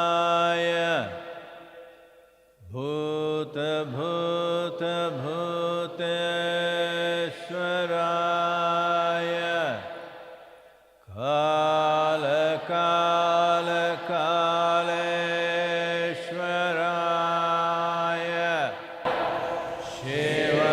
Yogeshwaraya Bhuta-bhuta-bhuteshwaraya Kala-kala-kaleshwaraya Shiva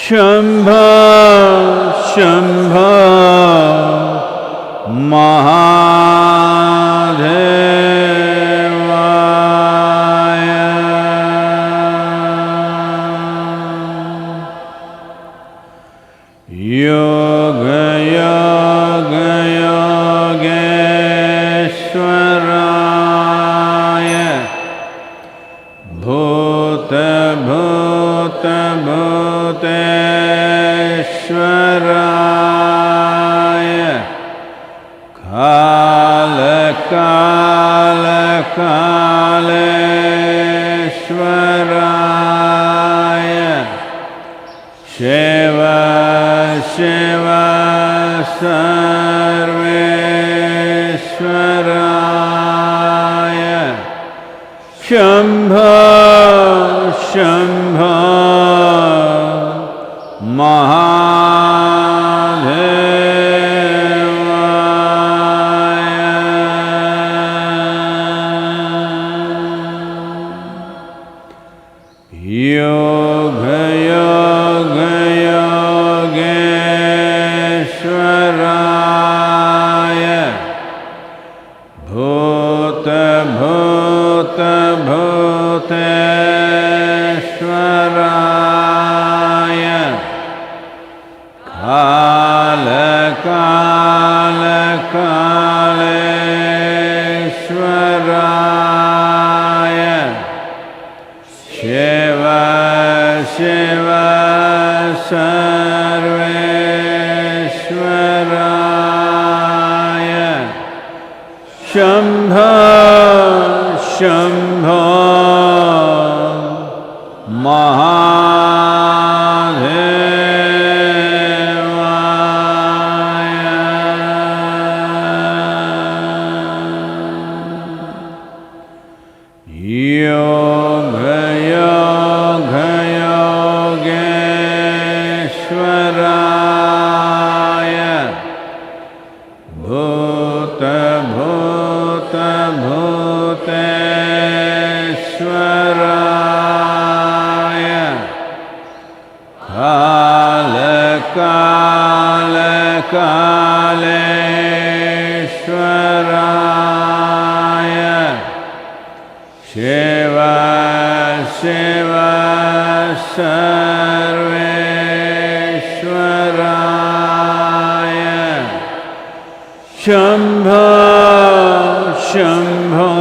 Shambho, Shambho, Mahadevaya. Yoga, Yoga, Yogeshwaraya Bhuta, Bhuta, Bhuteshwaraya Kala-kala-kaleshwaraya Shiva, Shiva, Sarveshwaraya Shambho, Shambho, Mahadevaya. Yoga, Yoga, Yogeshwaraya Bhuta-bhuta-bhuteshwaraya Kala-kala-kaleshwaraya Shiva, Shiva, Sarveshwaraya Shambho, Shambho, Mahadevaya. Yoga, Yoga, Yogeshwaraya Bhuta-bhuta-bhuteshwaraya Kala-kala-kaleshwaraya Shiva, Shiva, Sarveshwaraya Shambho, Shambho,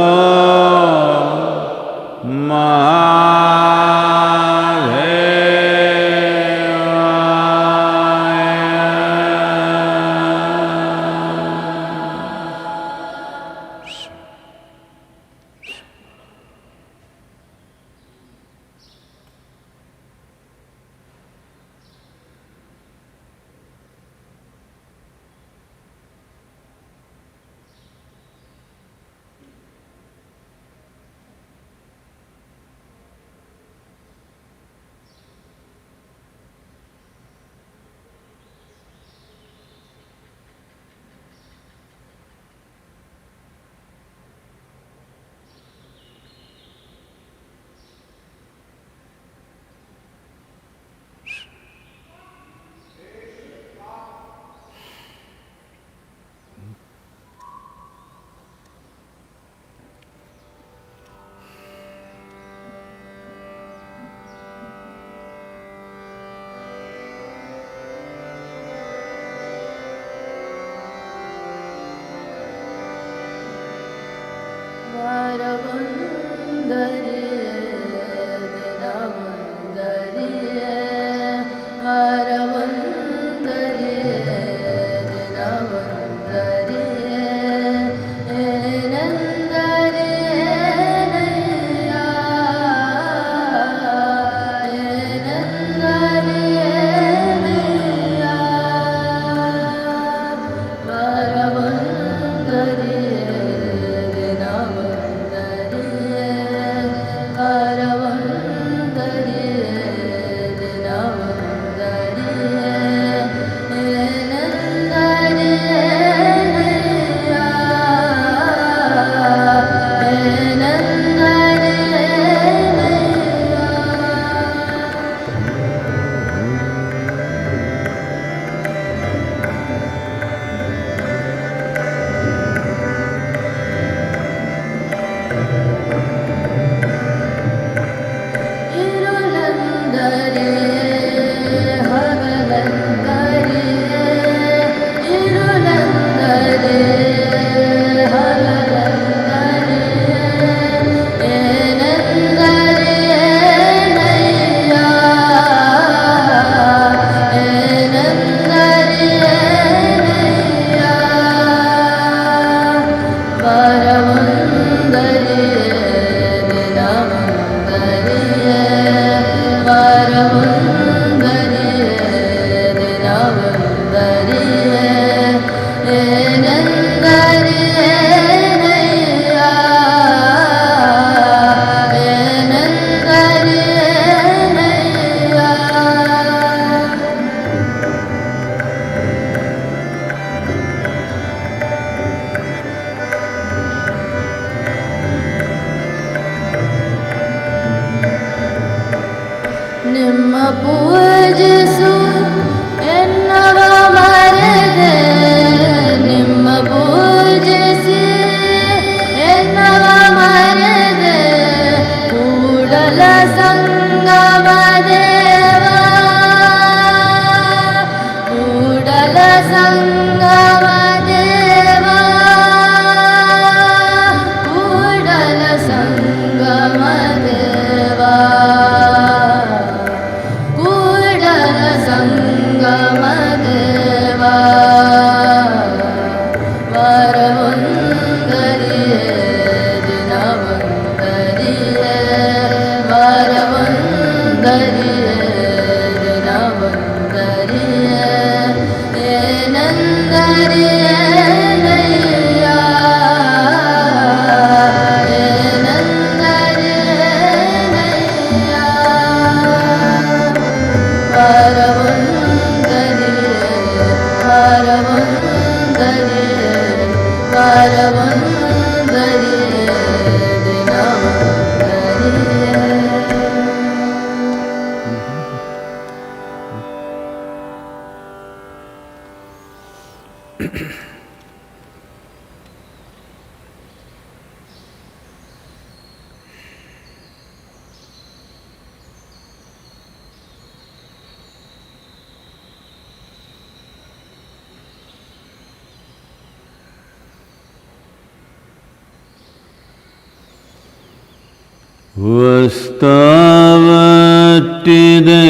ವಸ್ತಾವಟ್ಟಿದೆ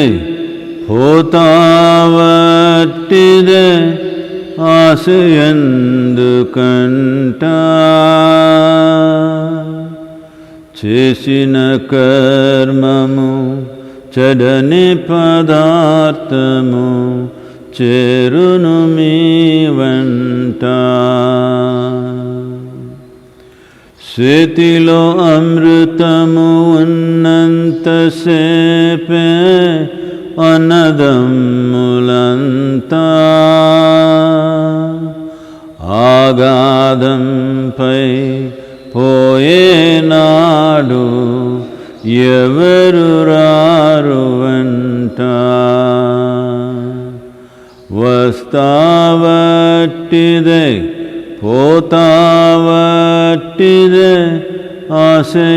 ಹೋತಾವಟ್ಟಿದೆ ಆಸೆಯಂದು ಕಂಟ చేసిన కర్మము చెడని పదార్థము చేరును మీ వెంట చేతిలో అమృతము ఉన్నంతసేపే అన్నదమ్ములంతా ఆగాధంపై పోయేనాడు ఎవరు రారు వెంట వస్తావట్టిదే పోతావట్టిదే ఆశయందుకంట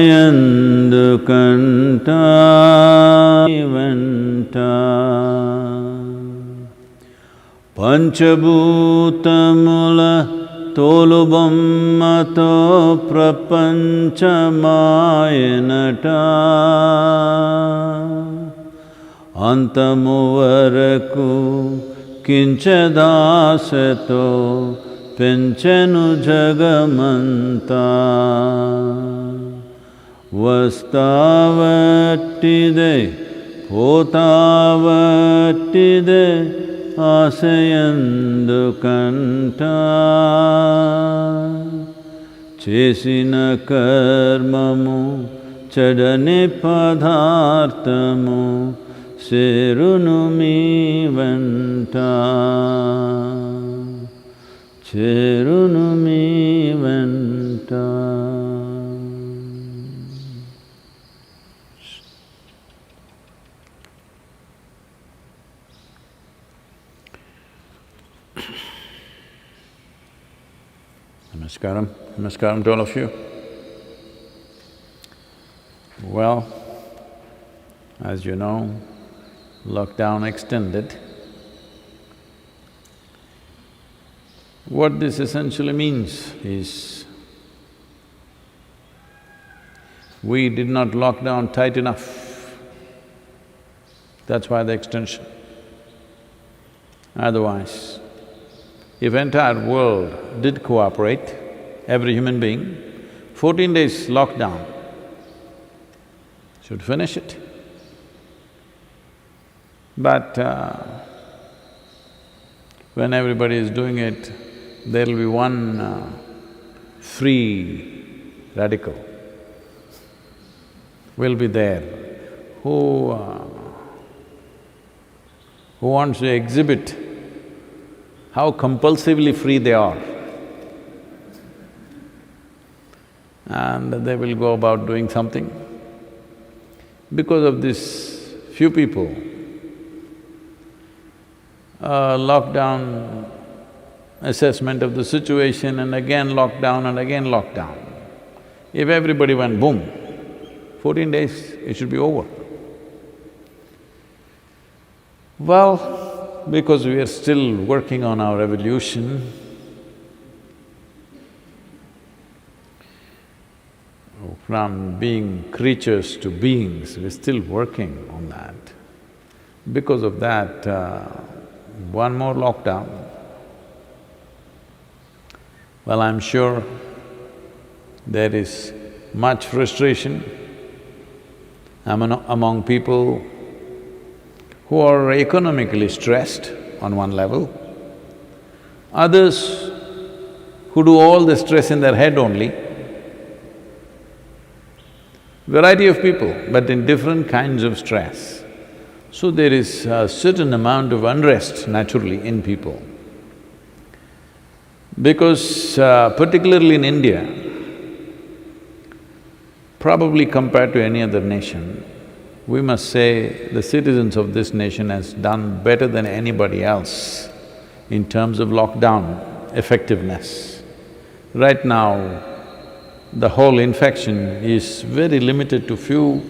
వెంట పంచభూతముల తోలుబొమ్మతో ప్రపంచమాయనట అంతము వరకు కించదాసతో పెంచెను జగమంతా వస్తావట్టిదే పోతావట్టిదే ఆశయందుకంట చేసిన కర్మము చెడని పదార్థము చేరును మీ వెంట చేరును మీ వెంట. Namaskaram. Namaskaram to all of you. Well, as you know, lockdown extended. What this essentially means is, we did not lock down tight enough. That's why the extension. Otherwise, if entire world did cooperate, every human being, 14 days lockdown should finish it. But when everybody is doing it, there'll be one free radical will be there who wants to exhibit how compulsively free they are. And they will go about doing something. Because of this few people, lockdown assessment of the situation and again lockdown and again lockdown. If everybody went boom, 14 days, it should be over. Well, because we are still working on our evolution, from being creatures to beings, we're still working on that. Because of that, one more lockdown, well, I'm sure there is much frustration among people who are economically stressed on one level, others who do all the stress in their head only. Variety of people, but in different kinds of stress. So there is a certain amount of unrest naturally in people. Because particularly in India, probably compared to any other nation, we must say the citizens of this nation has done better than anybody else in terms of lockdown effectiveness. Right now, the whole infection is very limited to few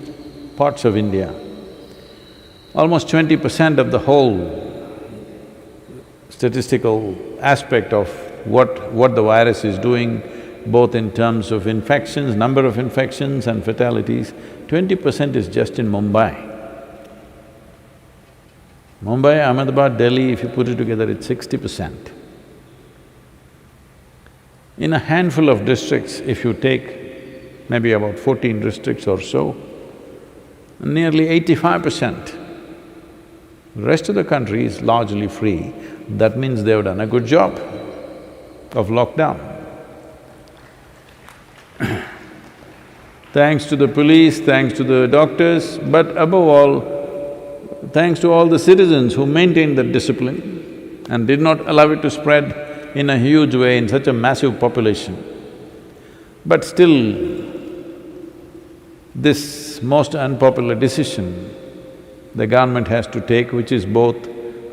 parts of India. Almost 20% of the whole statistical aspect of what the virus is doing, both in terms of infections, number of infections and fatalities, 20% is just in Mumbai. Mumbai, Ahmedabad, Delhi, if you put it together, it's 60%. In a handful of districts, if you take maybe about 14 districts or so, nearly 85%. The rest of the country is largely free. That means they've done a good job of lockdown. Thanks to the police, thanks to the doctors, but above all, thanks to all the citizens who maintained that discipline and did not allow it to spread in a huge way in such a massive population. But still, this most unpopular decision the government has to take, which is both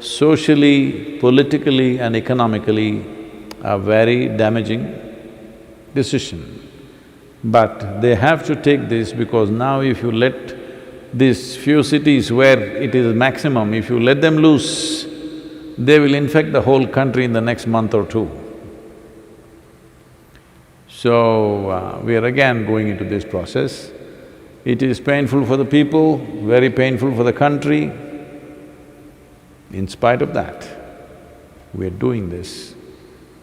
socially, politically and economically a very damaging decision. But they have to take this because now if you let these few cities where it is maximum, if you let them loose, they will infect the whole country in the next month or two. So, we are again going into this process. It is painful for the people, very painful for the country. In spite of that, we are doing this.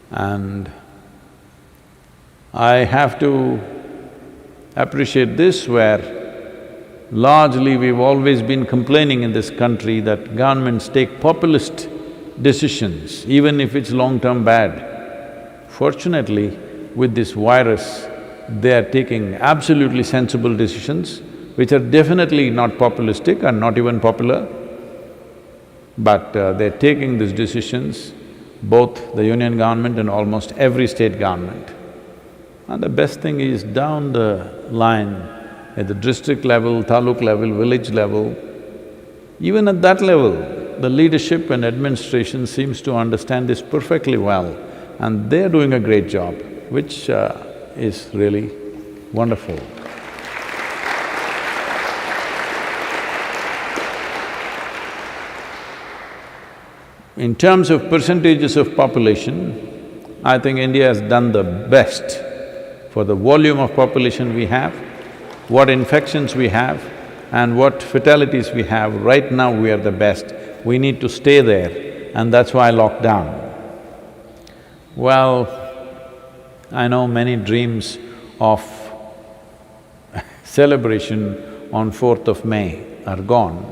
And I have to appreciate this, where largely we've always been complaining in this country that governments take populist decisions, even if it's long-term bad. Fortunately, with this virus, they are taking absolutely sensible decisions, which are definitely not populistic and not even popular, but they're taking these decisions, both the union government and almost every state government. And the best thing is, down the line, at the district level, taluk level, village level, even at that level, the leadership and administration seems to understand this perfectly well, and they're doing a great job, which is really wonderful. In terms of percentages of population, I think India has done the best for the volume of population we have, what infections we have and what fatalities we have. Right now we are the best. We need to stay there, and that's why lockdown. Well, I know many dreams of celebration on 4th of May are gone.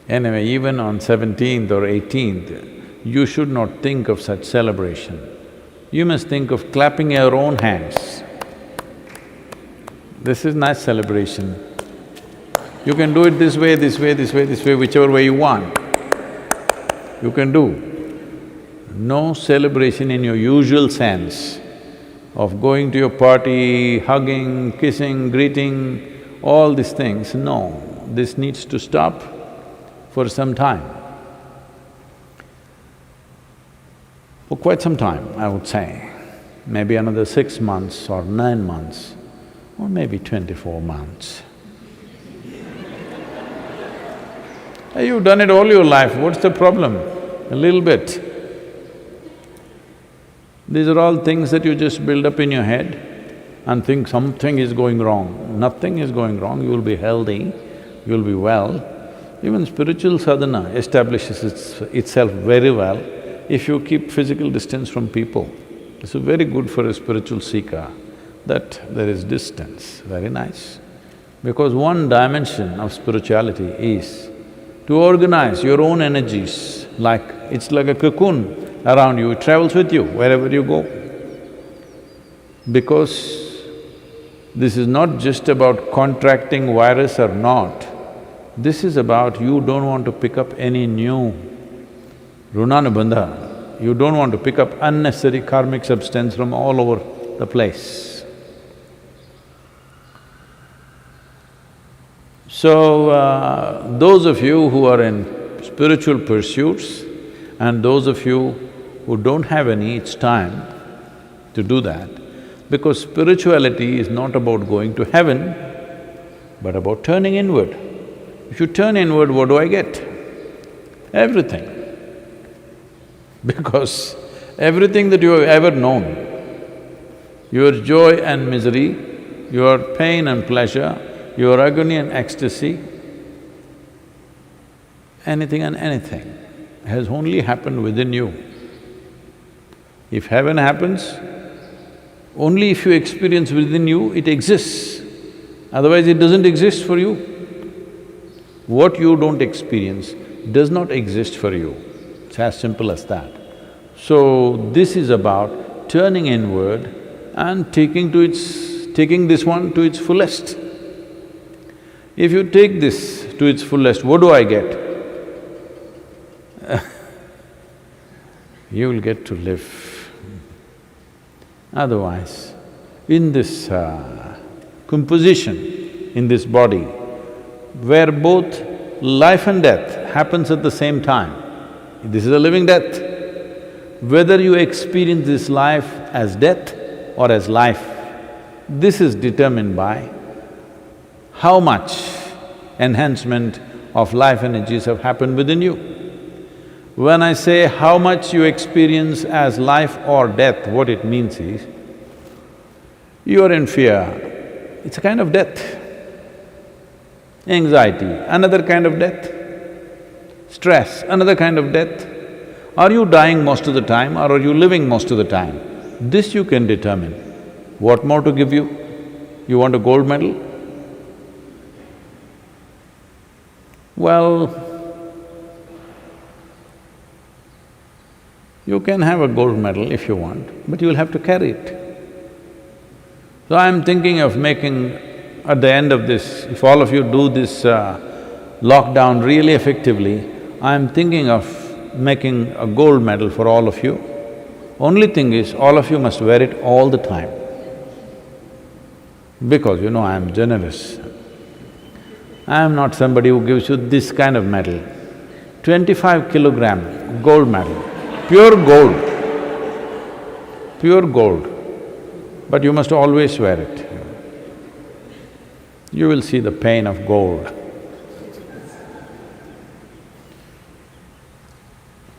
Anyway, even on 17th or 18th, you should not think of such celebration. You must think of clapping your own hands. This is nice celebration. You can do it this way, this way, this way, this way, whichever way you want. You can do. No celebration in your usual sense of going to your party, hugging, kissing, greeting, all these things, no. This needs to stop for some time. For quite some time, I would say, maybe another 6 months or 9 months, or maybe 24 months. You've done it all your life, what's the problem? A little bit. These are all things that you just build up in your head and think something is going wrong. Nothing is going wrong, you will be healthy, you will be well. Even spiritual sadhana establishes itself very well if you keep physical distance from people. It's very good for a spiritual seeker that there is distance, very nice. Because one dimension of spirituality is to organize your own energies, it's like a cocoon around you, it travels with you wherever you go. Because this is not just about contracting virus or not, this is about you don't want to pick up any new runanubandha, you don't want to pick up unnecessary karmic substance from all over the place. So, those of you who are in spiritual pursuits and those of you who don't have any, it's time to do that. Because spirituality is not about going to heaven, but about turning inward. If you turn inward, what do I get? Everything. Because everything that you have ever known, your joy and misery, your pain and pleasure, your agony and ecstasy, anything and anything has only happened within you. If heaven happens, only if you experience within you, it exists. Otherwise, it doesn't exist for you. What you don't experience does not exist for you. It's as simple as that. So, this is about turning inward and taking this one to its fullest. If you take this to its fullest, what do I get? You will get to live. Otherwise, in this composition, in this body, where both life and death happens at the same time, this is a living death. Whether you experience this life as death or as life, this is determined by how much enhancement of life energies have happened within you. When I say how much you experience as life or death, what it means is, you are in fear, it's a kind of death. Anxiety, another kind of death. Stress, another kind of death. Are you dying most of the time or are you living most of the time? This you can determine. What more to give you? You want a gold medal? Well, you can have a gold medal if you want, but you'll have to carry it. So I'm thinking of making, at the end of this, if all of you do this lockdown really effectively, I'm thinking of making a gold medal for all of you. Only thing is, all of you must wear it all the time. Because you know I'm generous. I'm not somebody who gives you this kind of medal. 25 kilogram gold medal, pure gold, pure gold. But you must always wear it. You will see the pain of gold.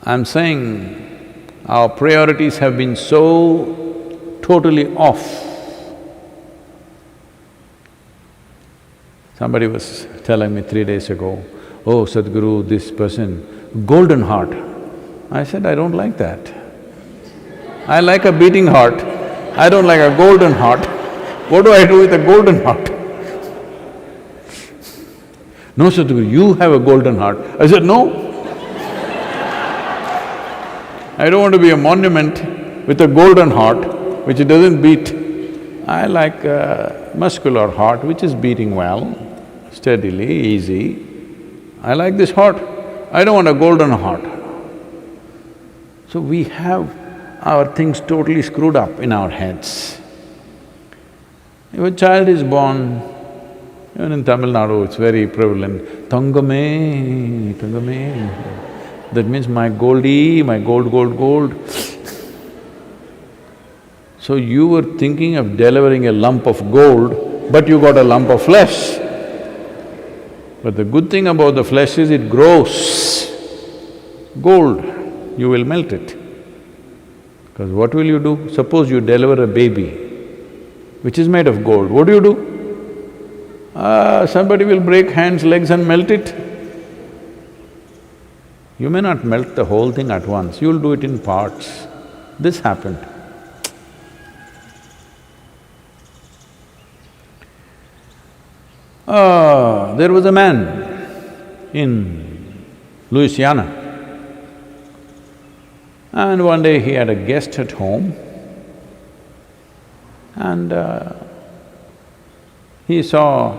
I'm saying our priorities have been so totally off. Somebody was telling me 3 days ago, "Oh, Sadhguru, this person, golden heart." I said, "I don't like that. I like a beating heart, I don't like a golden heart. What do I do with a golden heart?" "No, Sadhguru, you have a golden heart." I said, "No. I don't want to be a monument with a golden heart which doesn't beat. I like a muscular heart which is beating well, steadily, easy. I like this heart. I don't want a golden heart." So we have our things totally screwed up in our heads. If a child is born, even in Tamil Nadu it's very prevalent, "Thangame, Thangame." That means my goldie, my gold, gold, gold. So you were thinking of delivering a lump of gold, but you got a lump of flesh. But the good thing about the flesh is it grows. Gold, you will melt it. Because what will you do? Suppose you deliver a baby which is made of gold, what do? Somebody will break hands, legs and melt it. You may not melt the whole thing at once, you'll do it in parts. This happened. There was a man in Louisiana, and one day he had a guest at home, and he saw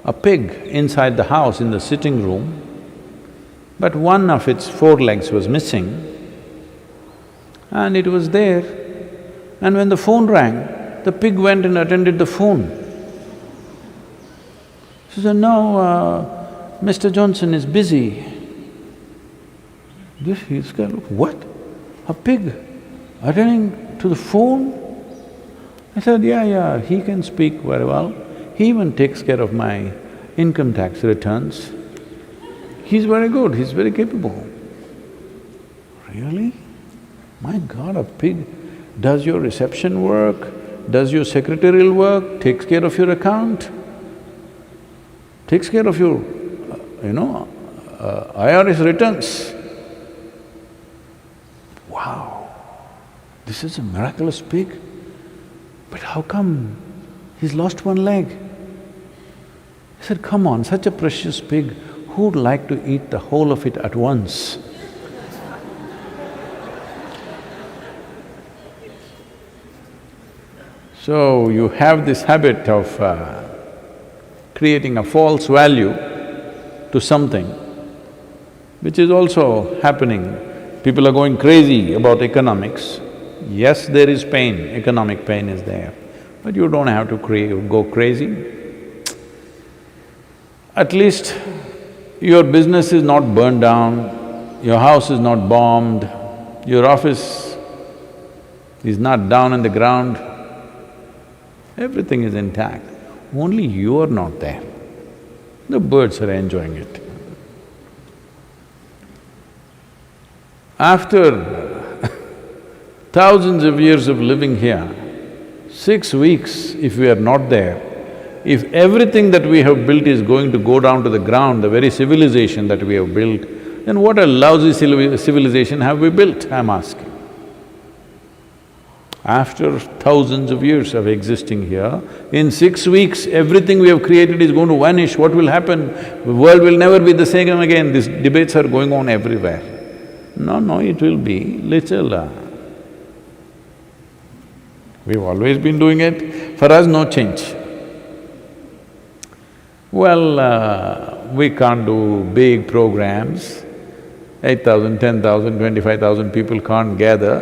a pig inside the house in the sitting room, but one of its 4 legs was missing, and it was there. And when the phone rang, the pig went and attended the phone. She said, "No, Mr. Johnson is busy." This guy looked, "What? A pig attending to the phone?" I said, yeah, he can speak very well. He even takes care of my income tax returns. He's very good, he's very capable." "Really? My God, a pig does your reception work, does your secretarial work, takes care of your account, takes care of your, IRS returns. Wow, this is a miraculous pig. But how come he's lost 1 leg?" I said, "Come on, such a precious pig, who'd like to eat the whole of it at once?" So you have this habit of creating a false value to something, which is also happening. People are going crazy about economics. Yes, there is pain, economic pain is there, but you don't have to go crazy. At least your business is not burned down, your house is not bombed, your office is not down on the ground, everything is intact. Only you are not there. The birds are enjoying it. After thousands of years of living here, 6 weeks if we are not there, if everything that we have built is going to go down to the ground, the very civilization that we have built, then what a lousy civilization have we built, I'm asking. After thousands of years of existing here, in 6 weeks, everything we have created is going to vanish. What will happen? The world will never be the same again. These debates are going on everywhere. No, it will be little. We've always been doing it. For us, no change. Well, we can't do big programs. 8,000, 10,000, 25,000 people can't gather.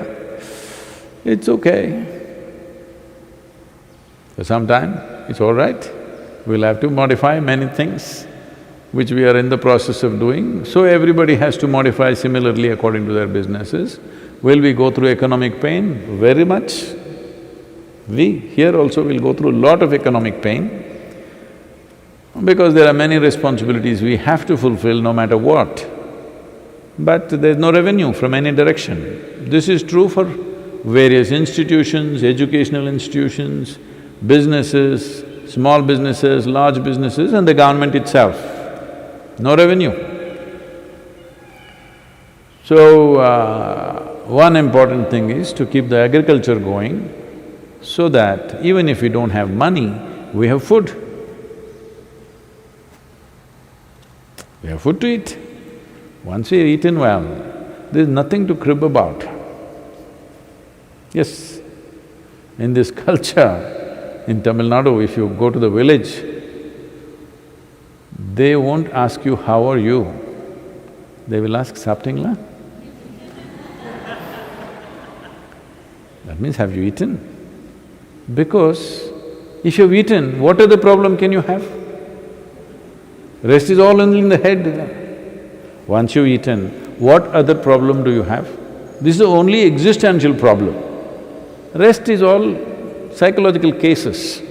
It's okay. For some time, it's all right. We'll have to modify many things, which we are in the process of doing. So everybody has to modify similarly according to their businesses. Will we go through economic pain? Very much. We here also will go through a lot of economic pain because there are many responsibilities we have to fulfill no matter what. But there's no revenue from any direction. This is true for various institutions, educational institutions, businesses, small businesses, large businesses and the government itself. No revenue. So, one important thing is to keep the agriculture going so that even if we don't have money, we have food. We have food to eat. Once we've eaten well, there's nothing to crib about. Yes, in this culture, in Tamil Nadu, if you go to the village, they won't ask you, how are you? They will ask, Saptingla? That means, have you eaten? Because if you've eaten, what other problem can you have? Rest is all in the head. Once you've eaten, what other problem do you have? This is the only existential problem. Rest is all psychological cases,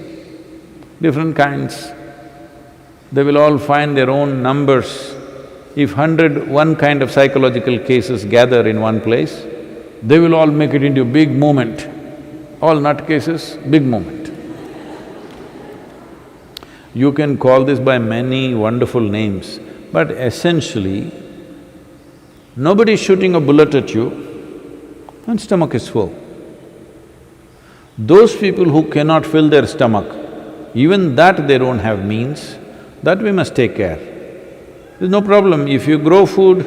different kinds. They will all find their own numbers. If 101 kind of psychological cases gather in one place, they will all make it into a big movement. All nut cases, big movement. You can call this by many wonderful names, but essentially, nobody is shooting a bullet at you and stomach is full. Those people who cannot fill their stomach, even that they don't have means, that we must take care. There's no problem, if you grow food,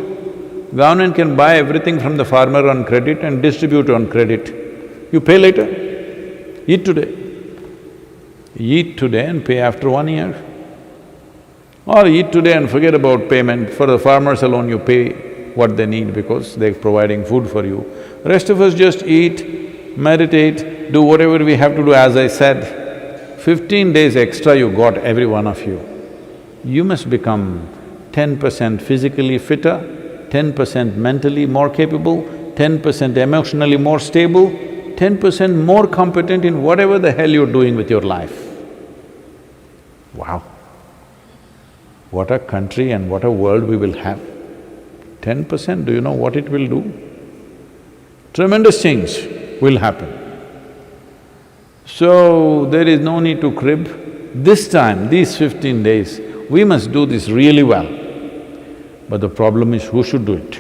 government can buy everything from the farmer on credit and distribute on credit. You pay later, eat today. Eat today and pay after 1 year. Or eat today and forget about payment. For the farmers alone you pay what they need because they're providing food for you. Rest of us just eat, meditate, do whatever we have to do. As I said, 15 days extra you got, every one of you. You must become 10% physically fitter, 10% mentally more capable, 10% emotionally more stable, 10% more competent in whatever the hell you're doing with your life. Wow! What a country and what a world we will have. 10%, do you know what it will do? Tremendous change will happen. So, there is no need to crib. This time, these 15 days, we must do this really well. But the problem is, who should do it?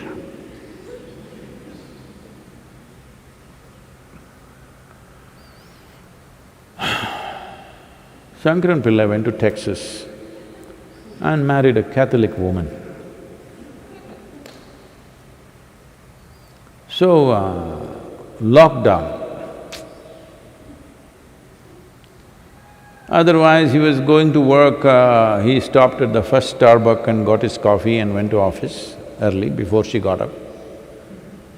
Shankaran Pillai went to Texas and married a Catholic woman. So, lockdown. Otherwise, he was going to work, he stopped at the first Starbucks and got his coffee and went to office early before she got up.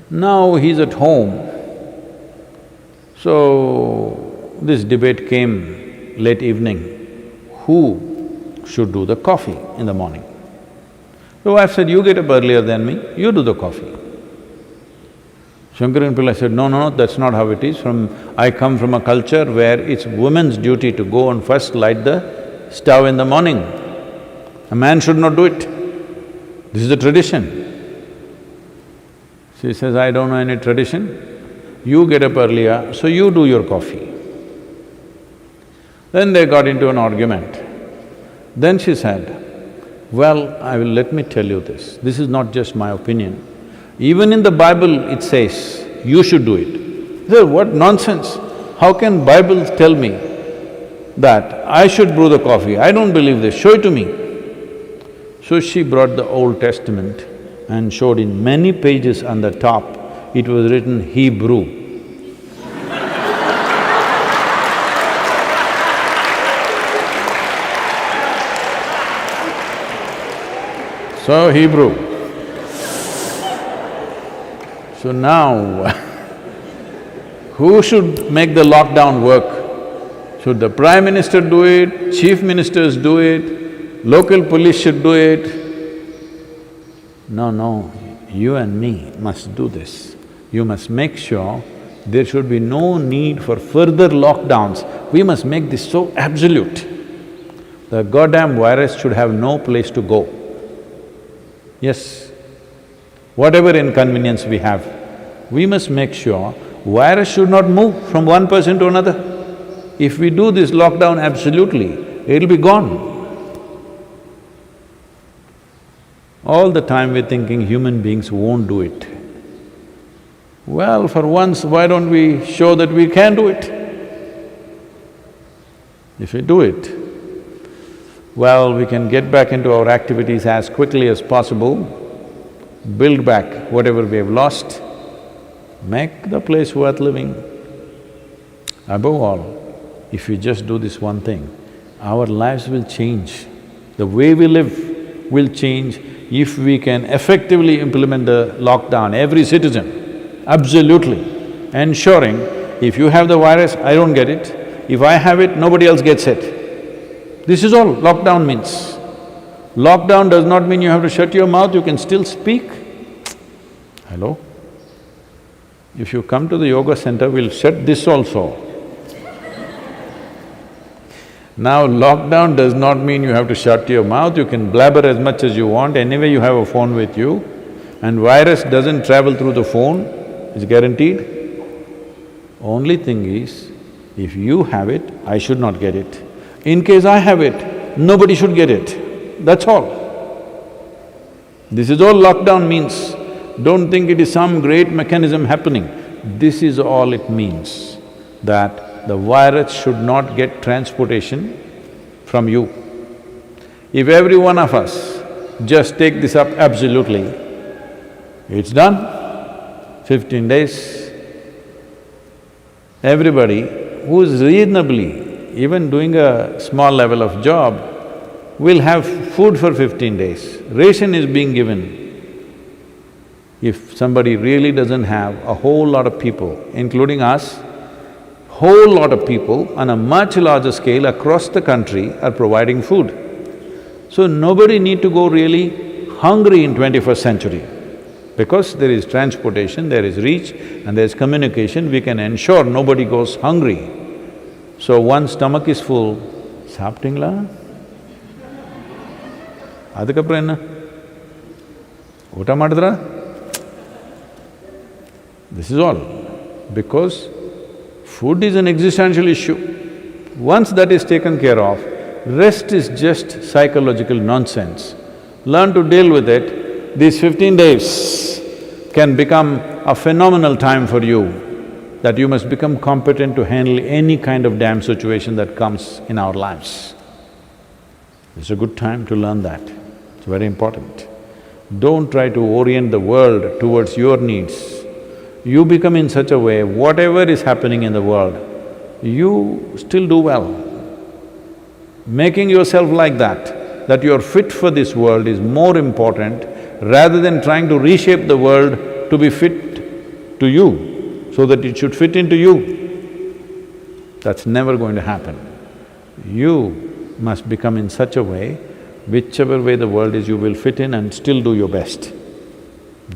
Now he's at home. So, this debate came late evening, who should do the coffee in the morning? The wife said, you get up earlier than me, you do the coffee. Shankaran Pillai said, no, that's not how it is. I come from a culture where it's women's duty to go and first light the stove in the morning. A man should not do it. This is the tradition. She says, I don't know any tradition, you get up earlier, so you do your coffee. Then they got into an argument. Then she said, well, let me tell you this is not just my opinion. Even in the Bible it says, you should do it. I said, what nonsense! How can Bible tell me that I should brew the coffee? I don't believe this, show it to me. So she brought the Old Testament and showed in many pages on the top, it was written Hebrew. So Hebrew. So now, who should make the lockdown work? Should the Prime Minister do it, Chief Ministers do it, local police should do it? No, you and me must do this. You must make sure there should be no need for further lockdowns. We must make this so absolute. The goddamn virus should have no place to go. Yes, whatever inconvenience we have, we must make sure virus should not move from one person to another. If we do this lockdown absolutely, it'll be gone. All the time we're thinking human beings won't do it. Well, for once, why don't we show that we can do it? If we do it, well, we can get back into our activities as quickly as possible, build back whatever we have lost, make the place worth living. Above all, if we just do this one thing, our lives will change. The way we live will change if we can effectively implement the lockdown, every citizen, absolutely, ensuring if you have the virus, I don't get it, if I have it, nobody else gets it. This is all lockdown means. Lockdown does not mean you have to shut your mouth, you can still speak. Hello? If you come to the yoga center, we'll shut this also. Now, lockdown does not mean you have to shut your mouth, you can blabber as much as you want, anyway you have a phone with you, and virus doesn't travel through the phone, it's guaranteed. Only thing is, if you have it, I should not get it. In case I have it, nobody should get it, that's all. This is all lockdown means. Don't think it is some great mechanism happening. This is all it means, that the virus should not get transportation from you. If every one of us just take this up absolutely, it's done. 15 days. Everybody who is reasonably even doing a small level of job will have food for 15 days. Ration is being given. If somebody really doesn't have, a whole lot of people, including us, whole lot of people on a much larger scale across the country are providing food. So nobody need to go really hungry in 21st century. Because there is transportation, there is reach and there is communication, we can ensure nobody goes hungry. So once stomach is full, சாப்பிட்டீங்களா? அதுக்கப்புறம் என்ன? ಊಟ ಮಾಡಿದ್ರಾ? This is all. Because food is an existential issue. Once that is taken care of, rest is just psychological nonsense. Learn to deal with it. These 15 days can become a phenomenal time for you, that you must become competent to handle any kind of damn situation that comes in our lives. It's a good time to learn that, it's very important. Don't try to orient the world towards your needs. You become in such a way, whatever is happening in the world, you still do well. Making yourself like that you're fit for this world is more important rather than trying to reshape the world to be fit to you, so that it should fit into you. That's never going to happen. You must become in such a way, whichever way the world is, you will fit in and still do your best.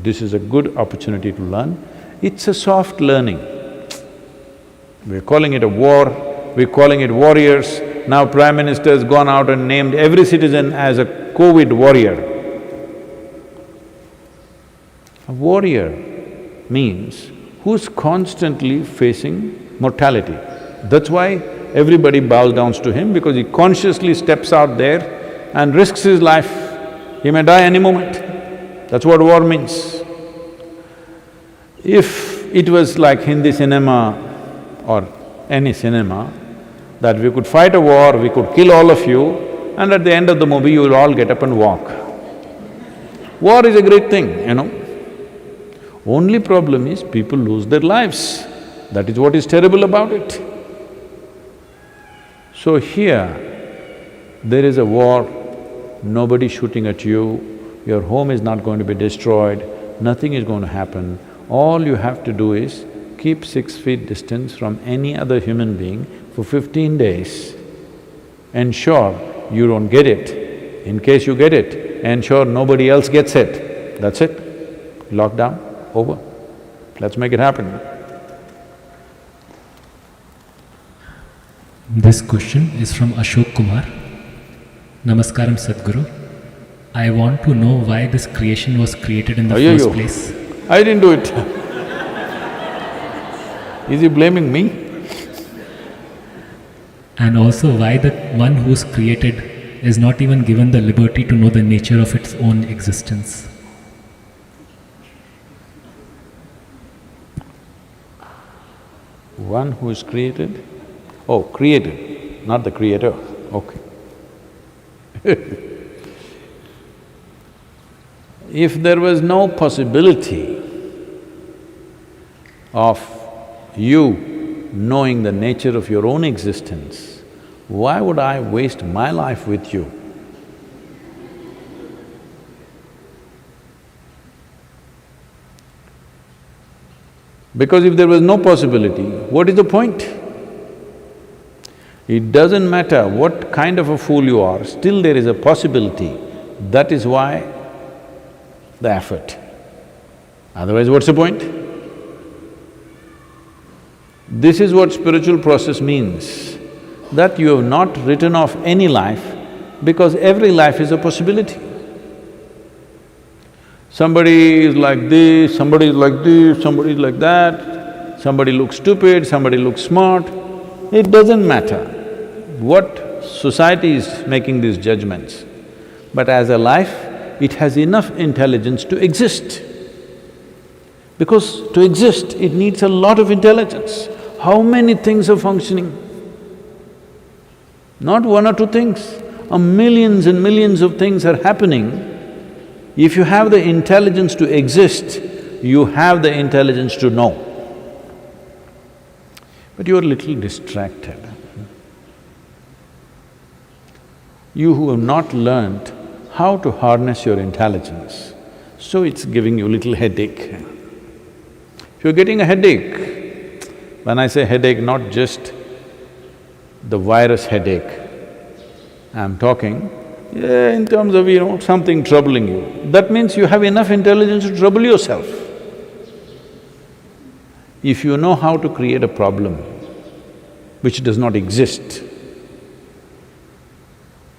This is a good opportunity to learn. It's a soft learning. We're calling it a war, we're calling it warriors. Now Prime Minister has gone out and named every citizen as a COVID warrior. A warrior means who's constantly facing mortality. That's why everybody bows down to him, because he consciously steps out there and risks his life. He may die any moment. That's what war means. If it was like Hindi cinema or any cinema, that we could fight a war, we could kill all of you, and at the end of the movie you will all get up and walk. War is a great thing, you know. Only problem is people lose their lives. That is what is terrible about it. So here, there is a war, nobody shooting at you, your home is not going to be destroyed, nothing is going to happen. All you have to do is keep 6 feet distance from any other human being for 15 days. Ensure you don't get it. In case you get it, ensure nobody else gets it. That's it. Lockdown, over. Let's make it happen. This question is from Ashok Kumar. Namaskaram Sadhguru. I want to know why this creation was created in the first place. I didn't do it. Is he blaming me? And also why the one who's created is not even given the liberty to know the nature of its own existence. One who is created? Oh, created, not the creator, okay. If there was no possibility of you knowing the nature of your own existence, why would I waste my life with you? Because if there was no possibility, what is the point? It doesn't matter what kind of a fool you are, still there is a possibility. That is why the effort. Otherwise, what's the point? This is what spiritual process means, that you have not written off any life because every life is a possibility. Somebody is like this, somebody is like this, somebody is like that, somebody looks stupid, somebody looks smart. It doesn't matter what society is making these judgments, but as a life, it has enough intelligence to exist. Because to exist, it needs a lot of intelligence. How many things are functioning? Not one or two things, millions and millions of things are happening. If you have the intelligence to exist, you have the intelligence to know. But you're a little distracted. You who have not learned how to harness your intelligence, so it's giving you a little headache. If you're getting a headache, when I say headache, not just the virus headache, I'm talking in terms of, something troubling you. That means you have enough intelligence to trouble yourself. If you know how to create a problem which does not exist,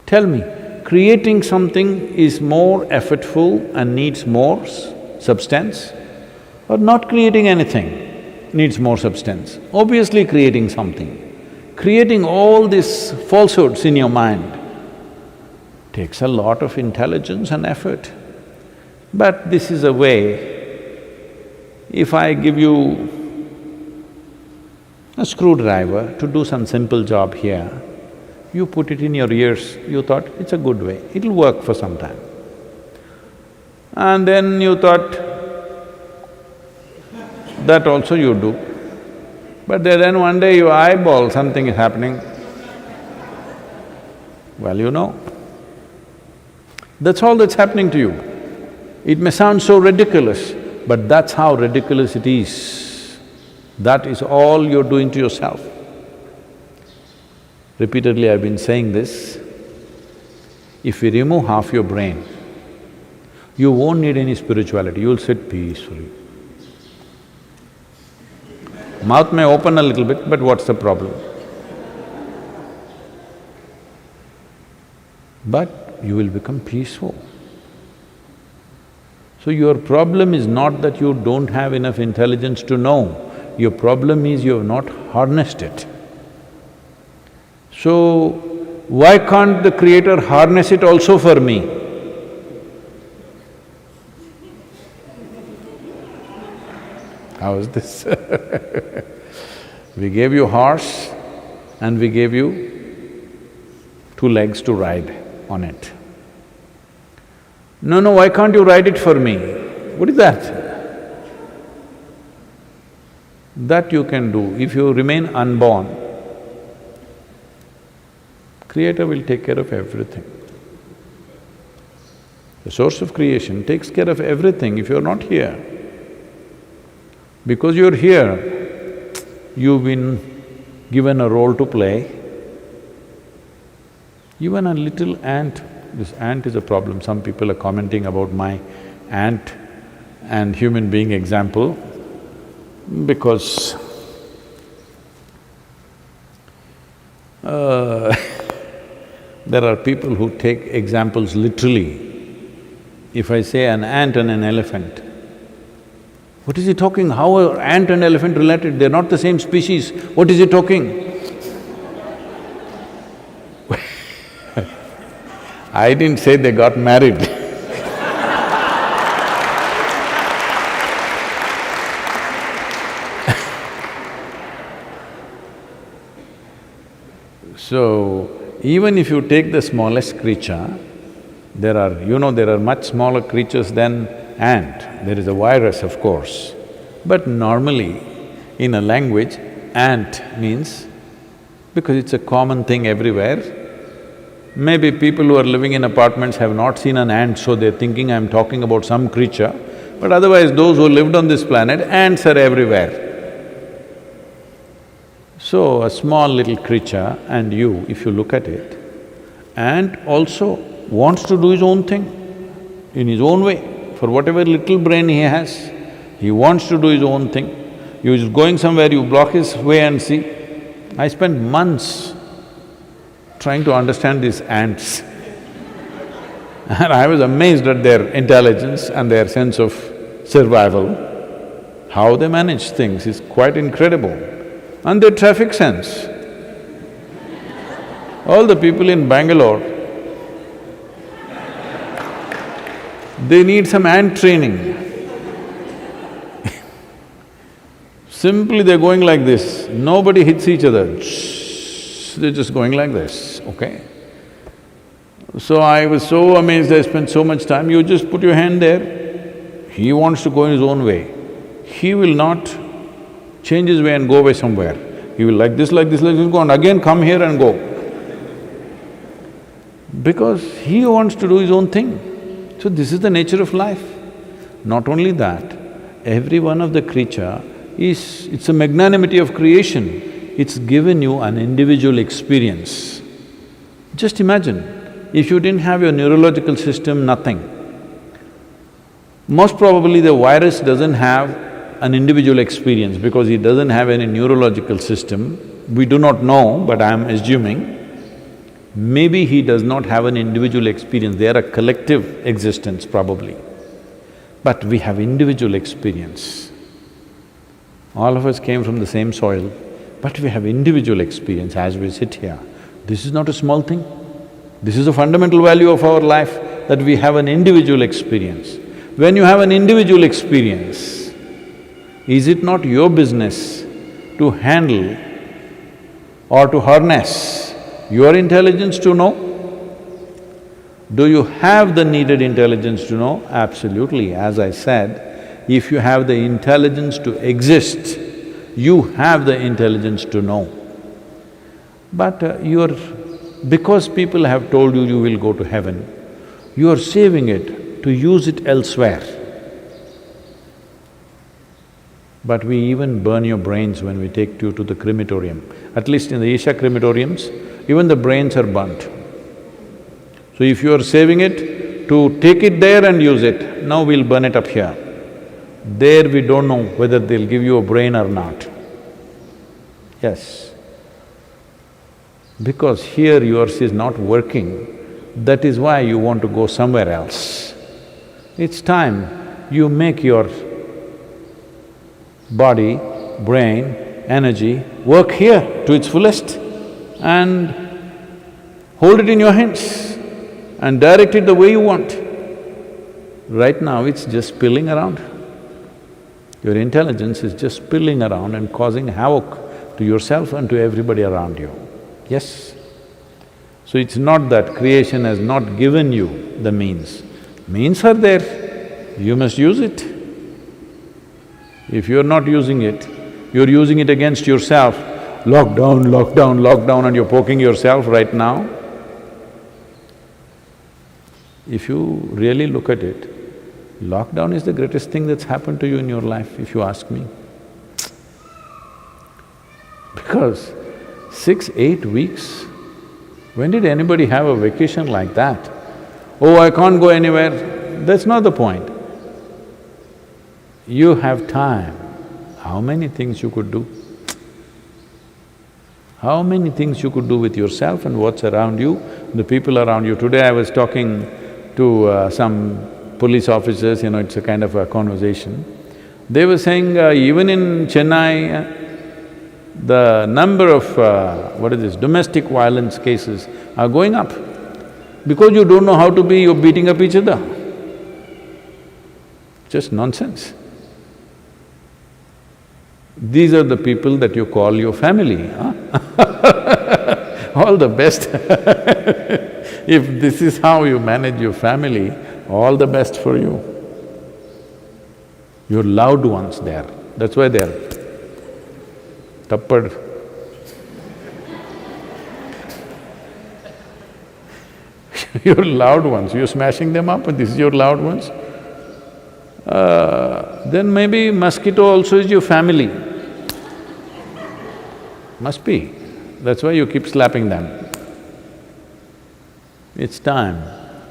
tell me, creating something is more effortful and needs more substance, or not creating anything needs more substance? Obviously creating something. Creating all these falsehoods in your mind takes a lot of intelligence and effort. But this is a way, if I give you a screwdriver to do some simple job here, you put it in your ears, you thought, it's a good way, it'll work for some time. And then you thought, that also you do. But then one day you eyeball something is happening, well, you know. That's all that's happening to you. It may sound so ridiculous, but that's how ridiculous it is. That is all you're doing to yourself. Repeatedly I've been saying this, if we remove half your brain, you won't need any spirituality, you'll sit peacefully. Mouth may open a little bit, but what's the problem? But you will become peaceful. So your problem is not that you don't have enough intelligence to know, your problem is you have not harnessed it. So, why can't the Creator harness it also for me? How is this? We gave you horse and we gave you 2 legs to ride on it. No, why can't you ride it for me? What is that? That you can do. If you remain unborn, Creator will take care of everything. The source of creation takes care of everything if you're not here. Because you're here, you've been given a role to play. Even a little ant, this ant is a problem. Some people are commenting about my ant and human being example because there are people who take examples literally. If I say an ant and an elephant, what is he talking? How are ant and elephant related? They're not the same species. What is he talking? I didn't say they got married. So, even if you take the smallest creature, there are much smaller creatures than ant. There is a virus, of course. But normally, in a language, ant means, because it's a common thing everywhere, maybe people who are living in apartments have not seen an ant, so they're thinking I'm talking about some creature, but otherwise those who lived on this planet, ants are everywhere. So, a small little creature and you, if you look at it, ant also wants to do his own thing in his own way. For whatever little brain he has, he wants to do his own thing. He's going somewhere, you block his way and see. I spent months trying to understand these ants and I was amazed at their intelligence and their sense of survival. How they manage things is quite incredible. And their traffic sense. All the people in Bangalore, they need some ant training. Simply they're going like this, nobody hits each other, they're just going like this, okay? So I was so amazed, I spent so much time, you just put your hand there, he wants to go in his own way. He will not change his way and go away somewhere. He will like this, go and again come here and go. Because he wants to do his own thing. So this is the nature of life. Not only that, every one of the creature it's a magnanimity of creation. It's given you an individual experience. Just imagine, if you didn't have your neurological system, nothing. Most probably the virus doesn't have an individual experience because he doesn't have any neurological system. We do not know, but I am assuming. Maybe he does not have an individual experience, they are a collective existence probably. But we have individual experience. All of us came from the same soil, but we have individual experience as we sit here. This is not a small thing. This is a fundamental value of our life, that we have an individual experience. When you have an individual experience, is it not your business to handle or to harness your intelligence to know? Do you have the needed intelligence to know? Absolutely. As I said, if you have the intelligence to exist, you have the intelligence to know. But because people have told you you will go to heaven, you are saving it to use it elsewhere. But we even burn your brains when we take you to the crematorium. At least in the Isha crematoriums, even the brains are burnt. So if you are saving it to take it there and use it, now we'll burn it up here. There we don't know whether they'll give you a brain or not. Yes. Because here yours is not working, that is why you want to go somewhere else. It's time you make your body, brain, energy work here to its fullest and hold it in your hands and direct it the way you want. Right now, it's just spilling around. Your intelligence is just spilling around and causing havoc to yourself and to everybody around you. Yes? So it's not that creation has not given you the means. Means are there, you must use it. If you're not using it, you're using it against yourself. Lockdown, lockdown, lockdown, and you're poking yourself right now. If you really look at it, lockdown is the greatest thing that's happened to you in your life, if you ask me. Because 6, 8 weeks, when did anybody have a vacation like that? Oh, I can't go anywhere. That's not the point. You have time. How many things you could do? How many things you could do with yourself and what's around you, the people around you. Today I was talking to some police officers, it's a kind of a conversation. They were saying even in Chennai, the number of domestic violence cases are going up. Because you don't know how to be, you're beating up each other. Just nonsense. These are the people that you call your family, huh? All the best. If this is how you manage your family, all the best for you. Your loved ones there, that's why they're tappad. Your loved ones, you're smashing them up and this is your loved ones. Then maybe mosquito also is your family. Must be. That's why you keep slapping them. It's time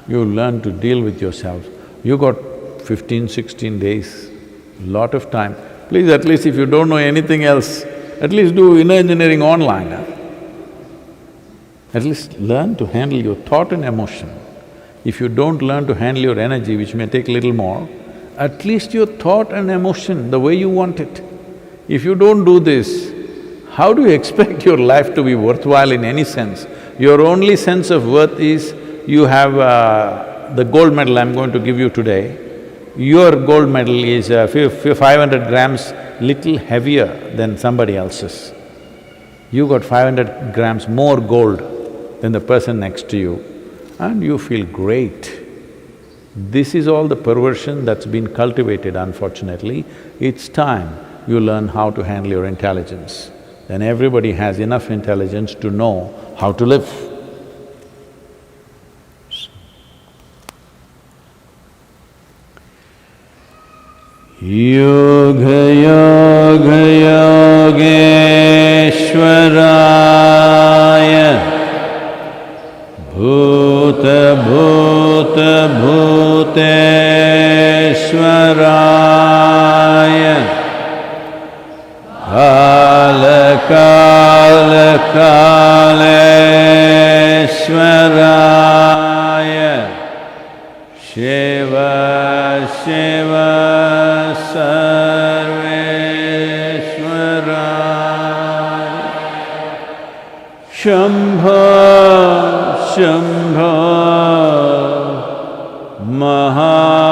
you learn to deal with yourself. You got 15, 16 days, lot of time. Please, at least if you don't know anything else, at least do inner engineering online, huh? At least learn to handle your thought and emotion. If you don't learn to handle your energy, which may take little more, at least your thought and emotion, the way you want it. If you don't do this, how do you expect your life to be worthwhile in any sense? Your only sense of worth is you have the gold medal I'm going to give you today. Your gold medal is 500 grams little heavier than somebody else's. You got 500 grams more gold than the person next to you and you feel great. This is all the perversion that's been cultivated, unfortunately. It's time you learn how to handle your intelligence. Then everybody has enough intelligence to know how to live. Yoga Yoga Yogeshwaraya Bhuta Bhuta Bhuteshwaraya Kala Kala Kaleshwaraya Shiva Shiva Sarveshwaraya Shambho Shambho Maha